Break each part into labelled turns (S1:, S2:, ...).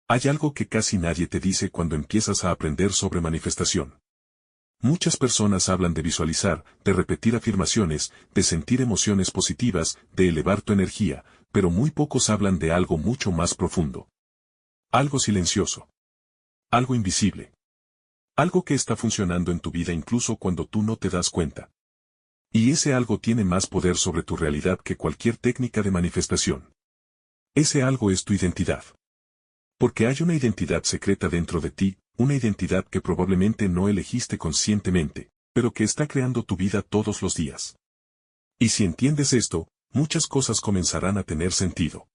S1: Hay algo que casi nadie te dice cuando empiezas a aprender sobre manifestación. Muchas personas hablan de visualizar, de repetir afirmaciones, de sentir emociones positivas, de elevar tu energía, pero muy pocos hablan de algo mucho más profundo. Algo silencioso. Algo invisible. Algo que está funcionando en tu vida incluso cuando tú no te das cuenta. Y ese algo tiene más poder sobre tu realidad que cualquier técnica de manifestación. Ese algo es tu identidad. Porque hay una identidad secreta dentro de ti, una identidad que probablemente no elegiste conscientemente, pero que está creando tu vida todos los días. Y si entiendes esto, muchas cosas comenzarán a tener sentido.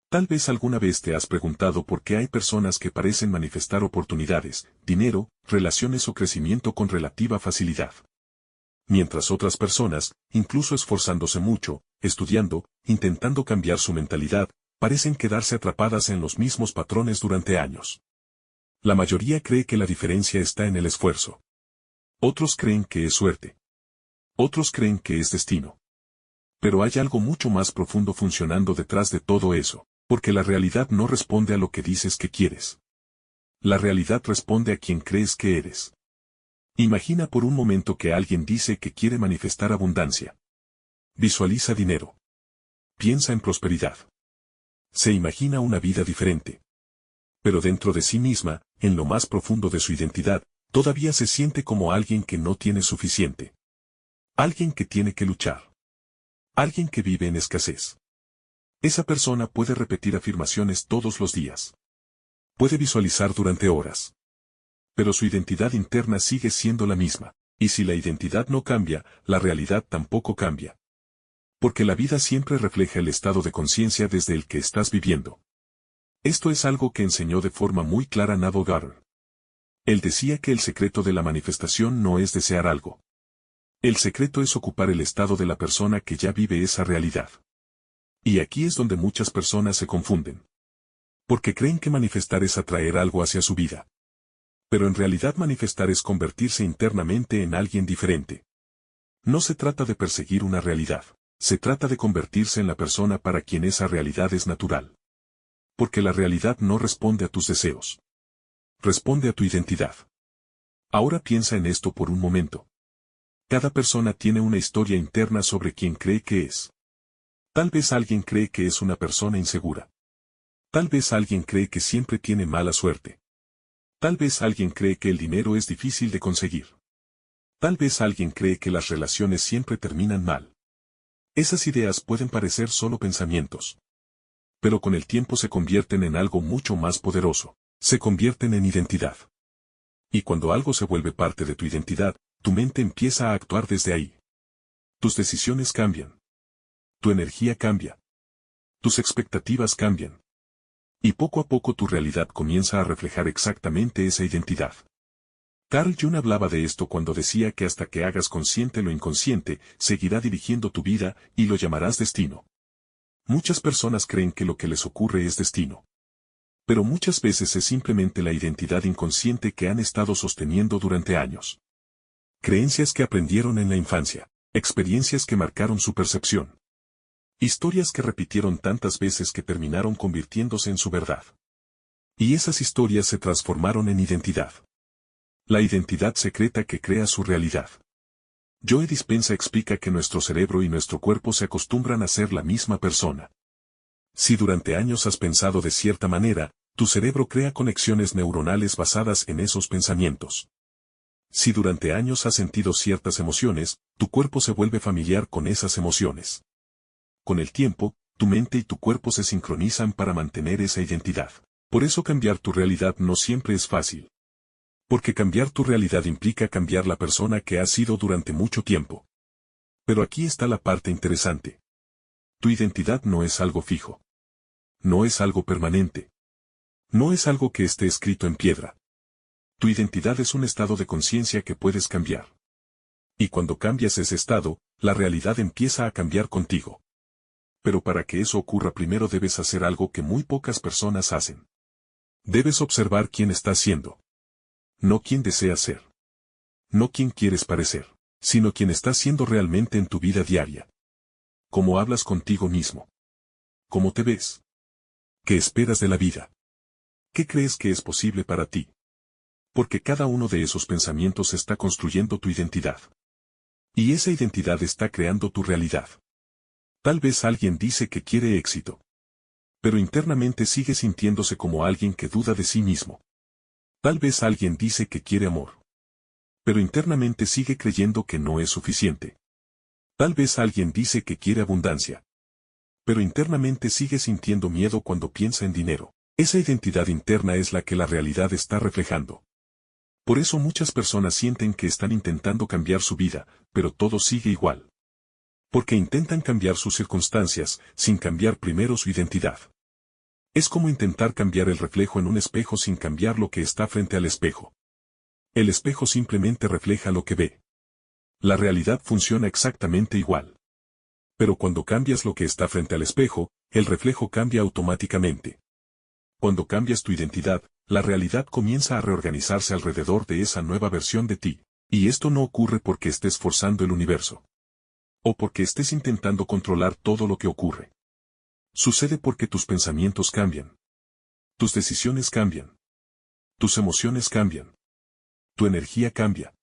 S1: Tal vez alguna vez te has preguntado por qué hay personas que parecen manifestar oportunidades, dinero, relaciones o crecimiento con relativa facilidad. Mientras otras personas, incluso esforzándose mucho, estudiando, intentando cambiar su mentalidad, parecen quedarse atrapadas en los mismos patrones durante años. La mayoría cree que la diferencia está en el esfuerzo. Otros creen que es suerte. Otros creen que es destino. Pero hay algo mucho más profundo funcionando detrás de todo eso, porque la realidad no responde a lo que dices que quieres. La realidad responde a quien crees que eres. Imagina por un momento que alguien dice que quiere manifestar abundancia. Visualiza dinero. Piensa en prosperidad. Se imagina una vida diferente. Pero dentro de sí misma, en lo más profundo de su identidad, todavía se siente como alguien que no tiene suficiente. Alguien que tiene que luchar. Alguien que vive en escasez. Esa persona puede repetir afirmaciones todos los días. Puede visualizar durante horas. Pero su identidad interna sigue siendo la misma, y si la identidad no cambia, la realidad tampoco cambia. Porque la vida siempre refleja el estado de conciencia desde el que estás viviendo. Esto es algo que enseñó de forma muy clara Neville Goddard. Él decía que el secreto de la manifestación no es desear algo. El secreto es ocupar el estado de la persona que ya vive esa realidad. Y aquí es donde muchas personas se confunden. Porque creen que manifestar es atraer algo hacia su vida. Pero en realidad manifestar es convertirse internamente en alguien diferente. No se trata de perseguir una realidad. Se trata de convertirse en la persona para quien esa realidad es natural. Porque la realidad no responde a tus deseos. Responde a tu identidad. Ahora piensa en esto por un momento. Cada persona tiene una historia interna sobre quién cree que es. Tal vez alguien cree que es una persona insegura. Tal vez alguien cree que siempre tiene mala suerte. Tal vez alguien cree que el dinero es difícil de conseguir. Tal vez alguien cree que las relaciones siempre terminan mal. Esas ideas pueden parecer solo pensamientos. Pero con el tiempo se convierten en algo mucho más poderoso. Se convierten en identidad. Y cuando algo se vuelve parte de tu identidad, tu mente empieza a actuar desde ahí. Tus decisiones cambian. Tu energía cambia. Tus expectativas cambian. Y poco a poco tu realidad comienza a reflejar exactamente esa identidad. Carl Jung hablaba de esto cuando decía que hasta que hagas consciente lo inconsciente, seguirá dirigiendo tu vida y lo llamarás destino. Muchas personas creen que lo que les ocurre es destino. Pero muchas veces es simplemente la identidad inconsciente que han estado sosteniendo durante años. Creencias que aprendieron en la infancia, experiencias que marcaron su percepción. Historias que repitieron tantas veces que terminaron convirtiéndose en su verdad. Y esas historias se transformaron en identidad. La identidad secreta que crea su realidad. Joe Dispenza explica que nuestro cerebro y nuestro cuerpo se acostumbran a ser la misma persona. Si durante años has pensado de cierta manera, tu cerebro crea conexiones neuronales basadas en esos pensamientos. Si durante años has sentido ciertas emociones, tu cuerpo se vuelve familiar con esas emociones. Con el tiempo, tu mente y tu cuerpo se sincronizan para mantener esa identidad. Por eso cambiar tu realidad no siempre es fácil. Porque cambiar tu realidad implica cambiar la persona que has sido durante mucho tiempo. Pero aquí está la parte interesante. Tu identidad no es algo fijo. No es algo permanente. No es algo que esté escrito en piedra. Tu identidad es un estado de conciencia que puedes cambiar. Y cuando cambias ese estado, la realidad empieza a cambiar contigo. Pero para que eso ocurra primero debes hacer algo que muy pocas personas hacen. Debes observar quién estás siendo. No quién deseas ser. No quién quieres parecer, sino quién estás siendo realmente en tu vida diaria. Cómo hablas contigo mismo. Cómo te ves. ¿Qué esperas de la vida? ¿Qué crees que es posible para ti? Porque cada uno de esos pensamientos está construyendo tu identidad. Y esa identidad está creando tu realidad. Tal vez alguien dice que quiere éxito. Pero internamente sigue sintiéndose como alguien que duda de sí mismo. Tal vez alguien dice que quiere amor. Pero internamente sigue creyendo que no es suficiente. Tal vez alguien dice que quiere abundancia. Pero internamente sigue sintiendo miedo cuando piensa en dinero. Esa identidad interna es la que la realidad está reflejando. Por eso muchas personas sienten que están intentando cambiar su vida, pero todo sigue igual. Porque intentan cambiar sus circunstancias, sin cambiar primero su identidad. Es como intentar cambiar el reflejo en un espejo sin cambiar lo que está frente al espejo. El espejo simplemente refleja lo que ve. La realidad funciona exactamente igual. Pero cuando cambias lo que está frente al espejo, el reflejo cambia automáticamente. Cuando cambias tu identidad, la realidad comienza a reorganizarse alrededor de esa nueva versión de ti, y esto no ocurre porque estés forzando el universo. O porque estés intentando controlar todo lo que ocurre. Sucede porque tus pensamientos cambian. Tus decisiones cambian. Tus emociones cambian. Tu energía cambia.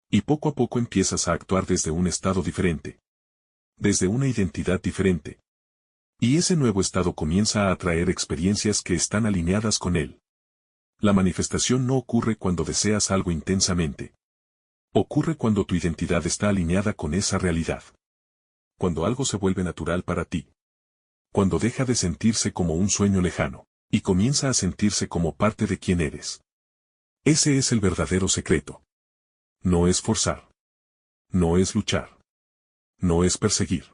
S1: Y poco a poco empiezas a actuar desde un estado diferente. Desde una identidad diferente. Y ese nuevo estado comienza a atraer experiencias que están alineadas con él. La manifestación no ocurre cuando deseas algo intensamente. Ocurre cuando tu identidad está alineada con esa realidad. Cuando algo se vuelve natural para ti. Cuando deja de sentirse como un sueño lejano, y comienza a sentirse como parte de quien eres. Ese es el verdadero secreto. No es forzar. No es luchar. No es perseguir.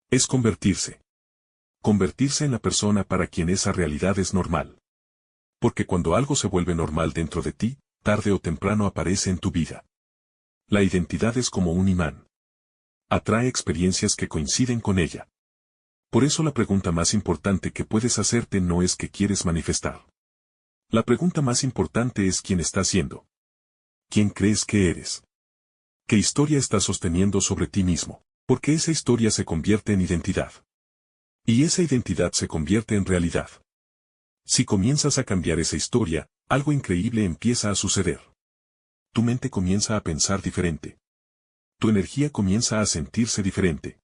S1: Es convertirse. Convertirse en la persona para quien esa realidad es normal. Porque cuando algo se vuelve normal dentro de ti, tarde o temprano aparece en tu vida. La identidad es como un imán. Atrae experiencias que coinciden con ella. Por eso la pregunta más importante que puedes hacerte no es qué quieres manifestar. La pregunta más importante es quién estás siendo. ¿Quién crees que eres? ¿Qué historia estás sosteniendo sobre ti mismo? Porque esa historia se convierte en identidad. Y esa identidad se convierte en realidad. Si comienzas a cambiar esa historia, algo increíble empieza a suceder. Tu mente comienza a pensar diferente. Tu energía comienza a sentirse diferente.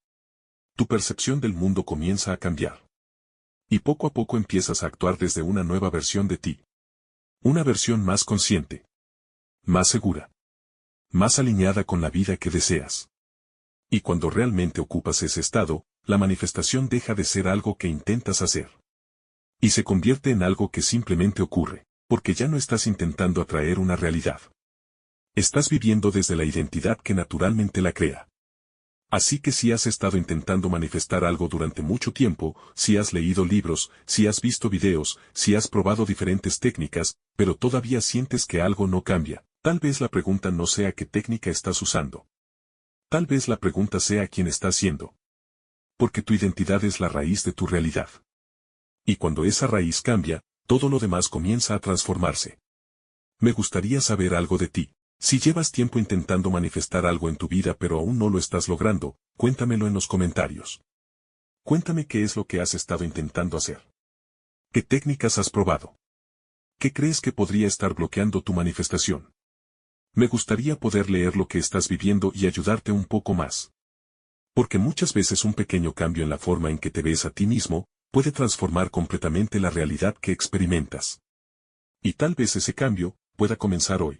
S1: Tu percepción del mundo comienza a cambiar. Y poco a poco empiezas a actuar desde una nueva versión de ti. Una versión más consciente. Más segura. Más alineada con la vida que deseas. Y cuando realmente ocupas ese estado, la manifestación deja de ser algo que intentas hacer. Y se convierte en algo que simplemente ocurre, porque ya no estás intentando atraer una realidad. Estás viviendo desde la identidad que naturalmente la crea. Así que si has estado intentando manifestar algo durante mucho tiempo, si has leído libros, si has visto videos, si has probado diferentes técnicas, pero todavía sientes que algo no cambia, tal vez la pregunta no sea qué técnica estás usando. Tal vez la pregunta sea quién estás siendo. Porque tu identidad es la raíz de tu realidad. Y cuando esa raíz cambia, todo lo demás comienza a transformarse. Me gustaría saber algo de ti. Si llevas tiempo intentando manifestar algo en tu vida pero aún no lo estás logrando, cuéntamelo en los comentarios. Cuéntame qué es lo que has estado intentando hacer. ¿Qué técnicas has probado? ¿Qué crees que podría estar bloqueando tu manifestación? Me gustaría poder leer lo que estás viviendo y ayudarte un poco más. Porque muchas veces un pequeño cambio en la forma en que te ves a ti mismo, puede transformar completamente la realidad que experimentas. Y tal vez ese cambio pueda comenzar hoy.